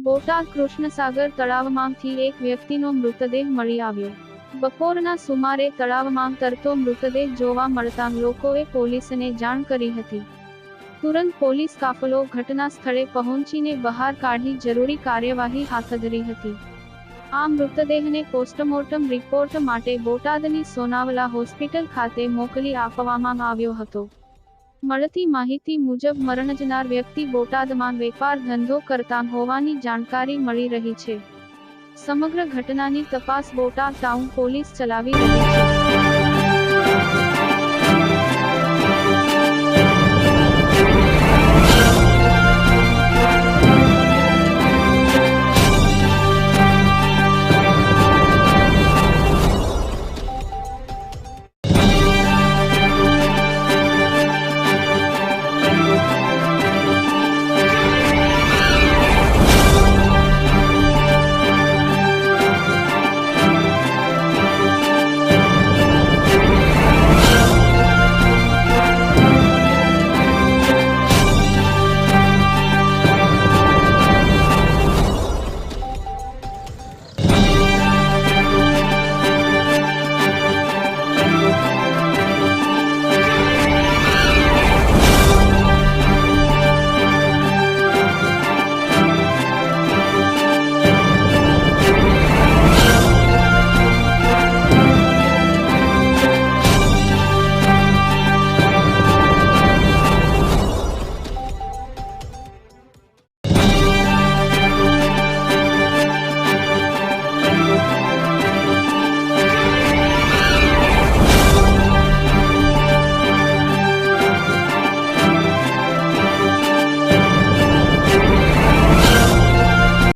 બોટાદ કૃષ્ણસાગર તળાવમાંથી એક વ્યક્તિનો મૃતદેહ મળી આવ્યો. બપોરના સુમારે તળાવમાં તરતો મૃતદેહ જોવા મળતા લોકોએ પોલીસને જાણ કરી હતી. તુરંત પોલીસ કાફલો ઘટના સ્થળે પહોંચીને બહાર કાઢી જરૂરી કાર્યવાહી હાથ ધરી હતી. આ મૃતદેહને પોસ્ટમોર્ટમ રિપોર્ટ માટે બોટાદની સોનાવલા હોસ્પિટલ ખાતે મોકલી આપવામાં આવ્યો હતો. મળતી માહિતી મુજબ મરણ જનાર વ્યક્તિ બોટાદમાં વેપાર ધંધો કરતા હોવાની જાણકારી મળી રહી છે. સમગ્ર ઘટનાની તપાસ બોટાદ ટાઉન પોલીસ ચલાવી રહી છે.